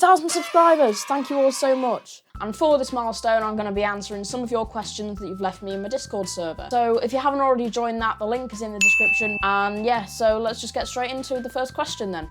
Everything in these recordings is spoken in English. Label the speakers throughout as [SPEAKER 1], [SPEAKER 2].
[SPEAKER 1] 8,000 subscribers! Thank you all so much. And for this milestone, I'm going to be answering some of your questions that you've left me in my Discord server. So if you haven't already joined that, the link is in the description. And yeah, so let's just get straight into the first question then.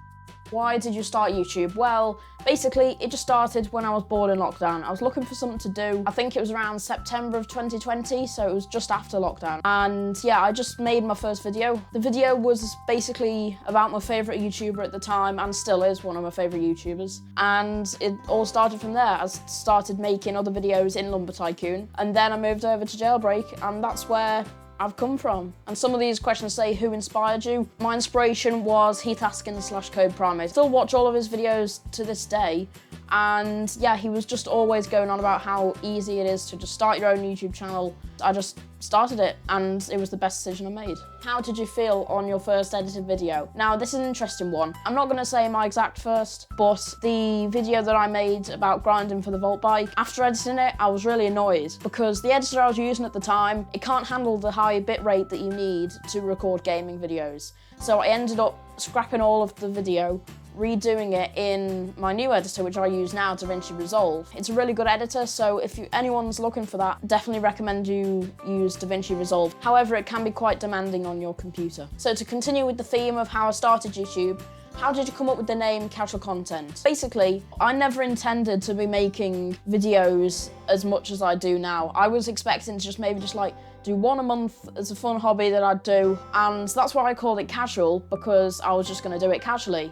[SPEAKER 1] Why did you start YouTube? Well, basically, it just started when I was bored in lockdown. I was looking for something to do. I think it was around September of 2020, so it was just after lockdown. And yeah, I just made my first video. The video was basically about my favourite YouTuber at the time, and still is one of my favourite YouTubers. And it all started from there. I started making other videos in Lumber Tycoon, and then I moved over to Jailbreak, and that's where I've come from. And some of these questions say, who inspired you? My inspiration was Heath Askins / Code Prime. I still watch all of his videos to this day. And yeah, he was just always going on about how easy it is to just start your own YouTube channel. I just started it, and it was the best decision I made. How did you feel on your first edited video? Now, this is an interesting one. I'm not gonna say my exact first, but the video that I made about grinding for the Volt bike, after editing it, I was really annoyed because the editor I was using at the time, it can't handle the high bitrate that you need to record gaming videos. So I ended up scrapping all of the video, redoing it in my new editor, which I use now, DaVinci Resolve. It's a really good editor, so if anyone's looking for that, definitely recommend you use DaVinci Resolve. However, it can be quite demanding on your computer. So to continue with the theme of how I started YouTube, how did you come up with the name CasualContent? Basically, I never intended to be making videos as much as I do now. I was expecting to just maybe like do one a month as a fun hobby that I'd do, and that's why I called it casual, because I was just gonna do it casually.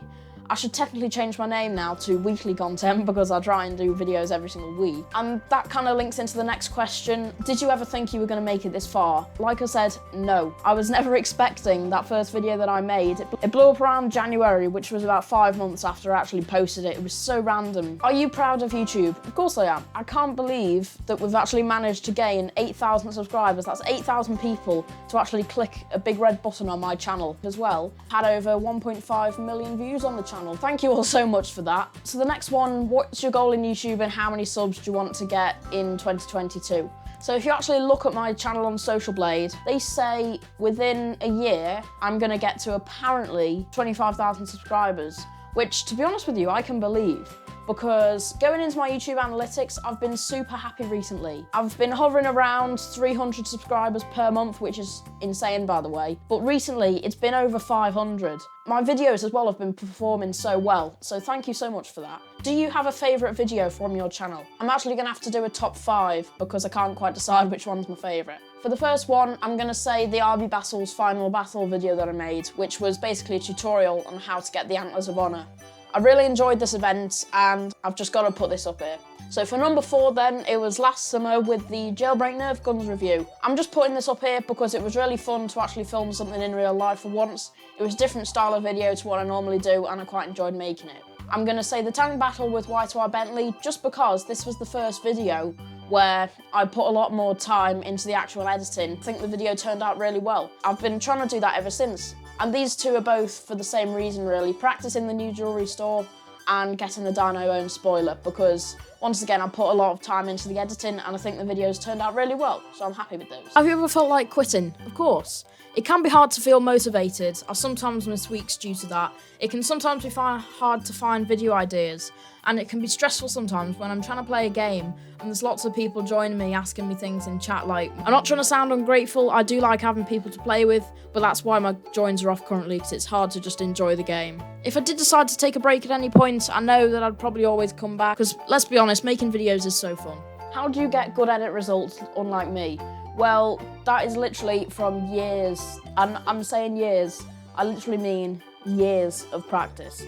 [SPEAKER 1] I should technically change my name now to weekly content because I try and do videos every single week. And that kind of links into the next question. Did you ever think you were going to make it this far? Like I said, no. I was never expecting that first video that I made. It blew up around January, which was about 5 months after I actually posted it. It was so random. Are you proud of YouTube? Of course I am. I can't believe that we've actually managed to gain 8,000 subscribers. That's 8,000 people to actually click a big red button on my channel as well. Had over 1.5 million views on the channel. Thank you all so much for that. So the next one, what's your goal in YouTube and how many subs do you want to get in 2022? So if you actually look at my channel on Social Blade, they say within a year, I'm gonna get to apparently 25,000 subscribers, which to be honest with you, I can believe. Because going into my YouTube analytics, I've been super happy recently. I've been hovering around 300 subscribers per month, which is insane, by the way. But recently, it's been over 500. My videos as well have been performing so well, so thank you so much for that. Do you have a favourite video from your channel? I'm actually gonna have to do a top 5 because I can't quite decide which one's my favourite. For the first one, I'm gonna say the RB Battle's Final Battle video that I made, which was basically a tutorial on how to get the Antlers of Honour. I really enjoyed this event, and I've just got to put this up here. So for number 4 then, it was last summer with the Jailbreak Nerf Guns review. I'm just putting this up here because it was really fun to actually film something in real life for once. It was a different style of video to what I normally do, and I quite enjoyed making it. I'm going to say the tank battle with Y2R Bentley, just because this was the first video where I put a lot more time into the actual editing. I think the video turned out really well. I've been trying to do that ever since. And these two are both for the same reason, really. Practicing the new jewellery store and getting the Dino Own spoiler, because once again, I put a lot of time into the editing, and I think the videos turned out really well, so I'm happy with those. Have you ever felt like quitting? Of course. It can be hard to feel motivated. I sometimes miss weeks due to that. It can sometimes be hard to find video ideas, and it can be stressful sometimes when I'm trying to play a game and there's lots of people joining me, asking me things in chat. Like, I'm not trying to sound ungrateful, I do like having people to play with, but that's why my joins are off currently, because it's hard to just enjoy the game. If I did decide to take a break at any point, I know that I'd probably always come back, because let's be honest, making videos is so fun. How do you get good edit results, unlike me? Well, that is literally from years, and I'm saying years, I literally mean years of practice.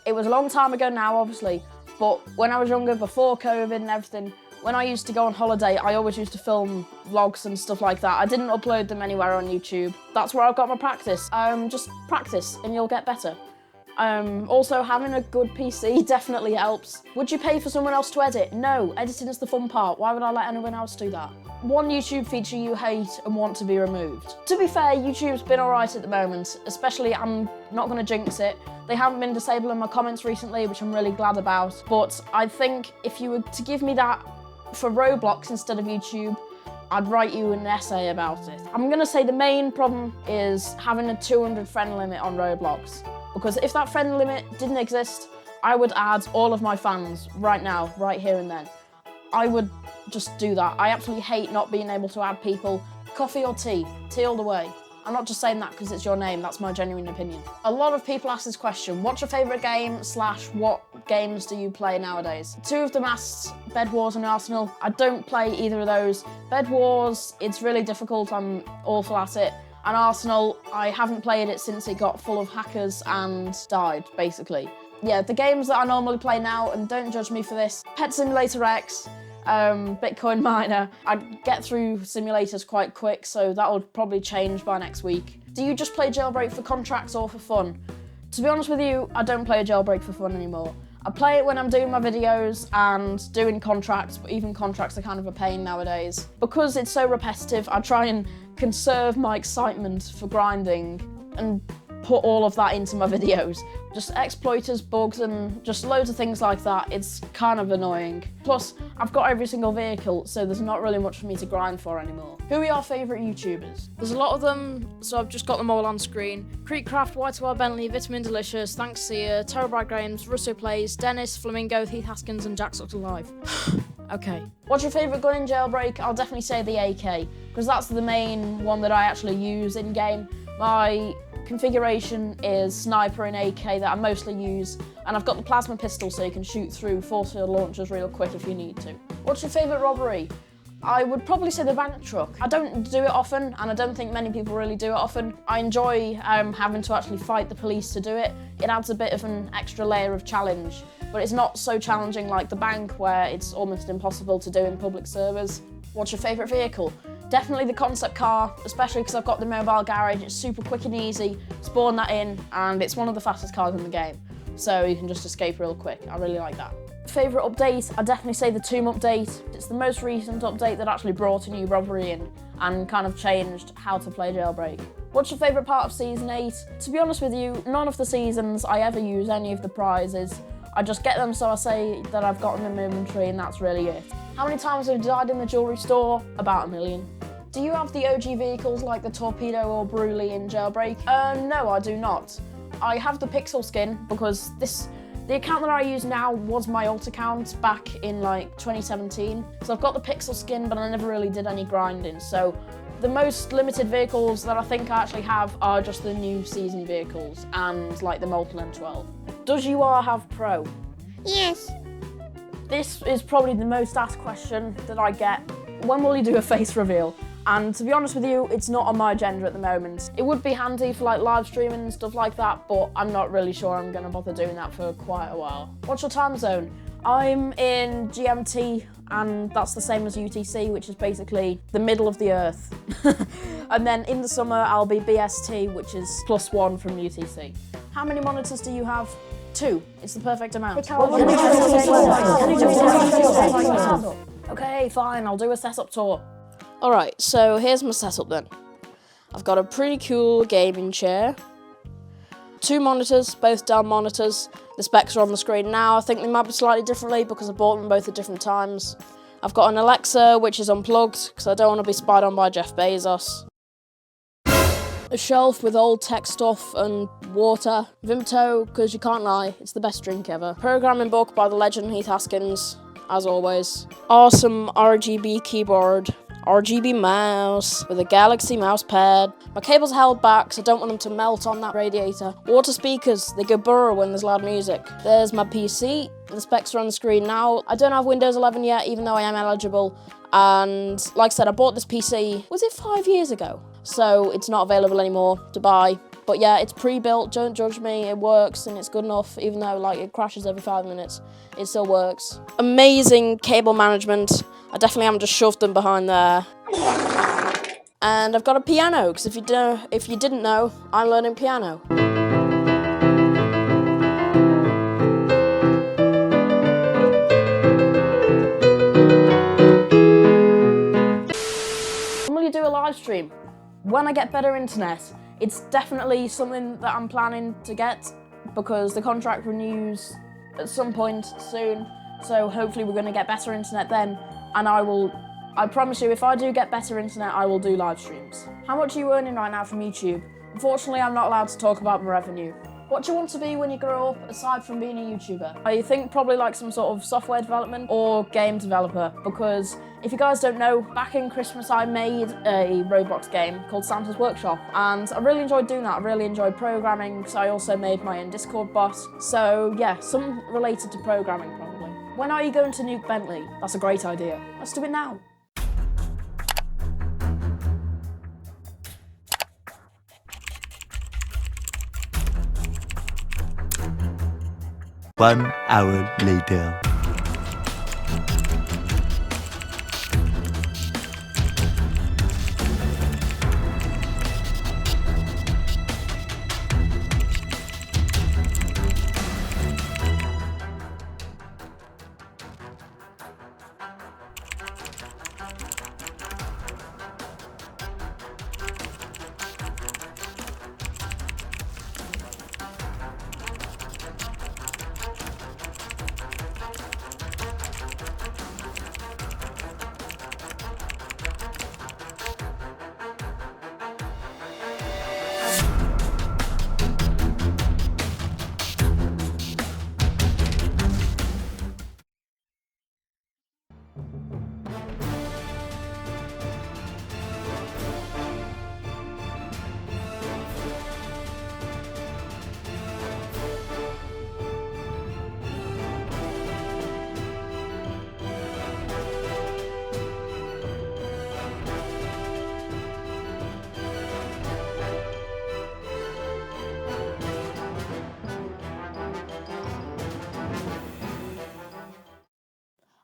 [SPEAKER 1] It was a long time ago now, obviously, but when I was younger, before COVID and everything, when I used to go on holiday, I always used to film vlogs and stuff like that. I didn't upload them anywhere on YouTube. That's where I got my practice. Just practice and you'll get better. Also, having a good PC definitely helps. Would you pay for someone else to edit? No, editing is the fun part. Why would I let anyone else do that? One YouTube feature you hate and want to be removed. To be fair, YouTube's been alright at the moment, especially, I'm not going to jinx it, they haven't been disabling my comments recently, which I'm really glad about, but I think if you were to give me that for Roblox instead of YouTube, I'd write you an essay about it. I'm going to say the main problem is having a 200 friend limit on Roblox, because if that friend limit didn't exist, I would add all of my fans right now, right here and then. I would just do that. I absolutely hate not being able to add people. Coffee or tea? Tea all the way. I'm not just saying that because it's your name, that's my genuine opinion. A lot of people ask this question, what's your favourite game / what games do you play nowadays? Two of them asked Bed Wars and Arsenal. I don't play either of those. Bed Wars, it's really difficult, I'm awful at it. And Arsenal, I haven't played it since it got full of hackers and died, basically. Yeah, the games that I normally play now, and don't judge me for this, Pet Simulator X, Bitcoin Miner. I get through simulators quite quick, so that will probably change by next week. Do you just play Jailbreak for contracts or for fun? To be honest with you, I don't play Jailbreak for fun anymore. I play it when I'm doing my videos and doing contracts, but even contracts are kind of a pain nowadays. Because it's so repetitive, I try and conserve my excitement for grinding and put all of that into my videos. Just exploiters, bugs, and just loads of things like that. It's kind of annoying. Plus, I've got every single vehicle, so there's not really much for me to grind for anymore. Who are your favourite YouTubers? There's a lot of them, so I've just got them all on screen. Creekcraft, Whitewell Bentley, Vitamin Delicious, Thanks Sia, Terrorbride Games, Russo Plays, Dennis, Flamingo, Heath Haskins, and Jack Sucks Alive. Okay. What's your favourite gun in Jailbreak? I'll definitely say the AK, because that's the main one that I actually use in-game. My configuration is sniper and AK that I mostly use, and I've got the plasma pistol so you can shoot through force field launchers real quick if you need to. What's your favourite robbery? I would probably say the bank truck. I don't do it often, and I don't think many people really do it often. I enjoy having to actually fight the police to do it. It adds a bit of an extra layer of challenge, but it's not so challenging like the bank where it's almost impossible to do in public servers. What's your favourite vehicle? Definitely the concept car, especially because I've got the mobile garage. It's super quick and easy, spawn that in, and it's one of the fastest cars in the game. So you can just escape real quick. I really like that. Favourite update? I'd definitely say the Tomb update. It's the most recent update that actually brought a new robbery in and kind of changed how to play Jailbreak. What's your favourite part of Season 8? To be honest with you, none of the seasons I ever use any of the prizes. I just get them so I say that I've got them in my inventory, and that's really it. How many times have you died in the jewellery store? About 1 million. Do you have the OG vehicles like the Torpedo or Bruley in Jailbreak? No, I do not. I have the Pixel skin because the account that I use now was my alt account back in like 2017. So I've got the Pixel skin, but I never really did any grinding. So the most limited vehicles that I think I actually have are just the new season vehicles and like the Molten M12. Does UR have Pro?
[SPEAKER 2] Yes.
[SPEAKER 1] This is probably the most asked question that I get. When will you do a face reveal? And to be honest with you, it's not on my agenda at the moment. It would be handy for like live streaming and stuff like that, but I'm not really sure I'm gonna bother doing that for quite a while. What's your time zone? I'm in GMT, and that's the same as UTC, which is basically the middle of the earth. And then in the summer, I'll be BST, which is +1 from UTC. How many monitors do you have? 2. It's the perfect amount. Okay, fine, I'll do a setup tour. Alright, so here's my setup then. I've got a pretty cool gaming chair, 2 monitors, both Dell monitors. The specs are on the screen now. I think they might be slightly differently because I bought them both at different times. I've got an Alexa which is unplugged because I don't want to be spied on by Jeff Bezos. A shelf with old tech stuff and water. Vimto, because you can't lie, it's the best drink ever. Programming book by the legend Heath Haskins, as always. Awesome RGB keyboard. RGB mouse with a Galaxy mouse pad. My cables are held back because I don't want them to melt on that radiator. Water speakers, they go burr when there's loud music. There's my PC, the specs are on the screen now. I don't have Windows 11 yet, even though I am eligible. And like I said, I bought this PC, was it 5 years ago? So it's not available anymore to buy. But yeah, it's pre-built, don't judge me, it works and it's good enough, even though like it crashes every 5 minutes, it still works. Amazing cable management. I definitely haven't just shoved them behind there. And I've got a piano, because if you didn't know, I'm learning piano. When will you do a live stream? When I get better internet. It's definitely something that I'm planning to get because the contract renews at some point soon. So hopefully we're going to get better internet then. And I promise you, if I do get better internet, I will do live streams. How much are you earning right now from YouTube? Unfortunately, I'm not allowed to talk about my revenue. What do you want to be when you grow up, aside from being a YouTuber? I think probably like some sort of software development or game developer, because if you guys don't know, back in Christmas I made a Roblox game called Santa's Workshop, and I really enjoyed doing that. I really enjoyed programming, because I also made my own Discord bot. So yeah, some related to programming probably. When are you going to nuke Bentley? That's a great idea. Let's do it now.
[SPEAKER 2] One hour later.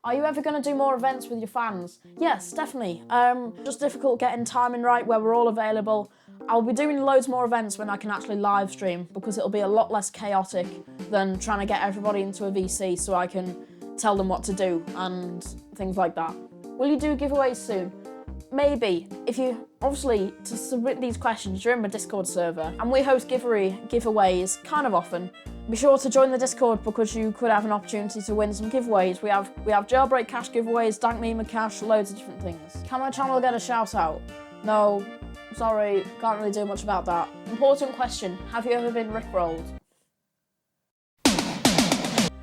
[SPEAKER 1] Are you ever going to do more events with your fans? Yes, definitely. Just difficult getting timing right where we're all available. I'll be doing loads more events when I can actually live stream, because it'll be a lot less chaotic than trying to get everybody into a VC so I can tell them what to do and things like that. Will you do giveaways soon? Maybe. If you, obviously, to submit these questions, you're in my Discord server, and we host giveaways kind of often. Be sure to join the Discord, because you could have an opportunity to win some giveaways. We have jailbreak cash giveaways, dank meme cash, loads of different things. Can my channel get a shout out? No, sorry, can't really do much about that. Important question, have you ever been rickrolled?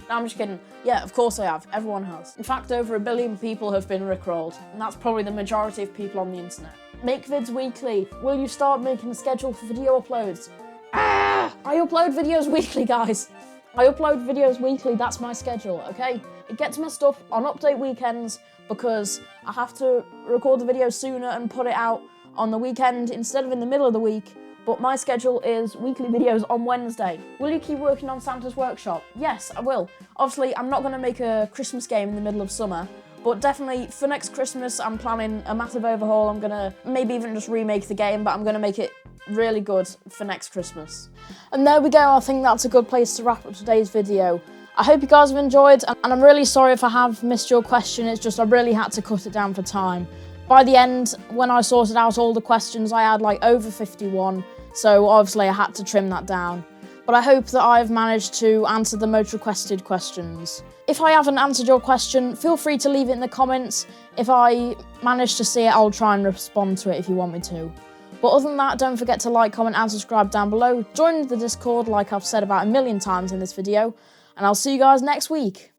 [SPEAKER 1] No, I'm just kidding. Yeah, of course I have. Everyone has. In fact, over 1 billion people have been rickrolled, and that's probably the majority of people on the internet. Make vids weekly. Will you start making a schedule for video uploads? I upload videos weekly, guys. I upload videos weekly, that's my schedule, okay? It gets messed up on update weekends because I have to record the video sooner and put it out on the weekend instead of in the middle of the week, but my schedule is weekly videos on Wednesday. Will you keep working on Santa's Workshop? Yes, I will. Obviously, I'm not going to make a Christmas game in the middle of summer, but definitely for next Christmas, I'm planning a massive overhaul. I'm going to maybe even just remake the game, but I'm going to make it really good for next Christmas. And there we go, I think that's a good place to wrap up today's video. I hope you guys have enjoyed, and I'm really sorry if I have missed your question. It's just I really had to cut it down for time. By the end, when I sorted out all the questions, I had like over 51, so obviously I had to trim that down. But I hope that I've managed to answer the most requested questions. If I haven't answered your question, feel free to leave it in the comments. If I manage to see it, I'll try and respond to it if you want me to. But other than that, don't forget to like, comment and subscribe down below. Join the Discord like I've said about 1 million times in this video, and I'll see you guys next week.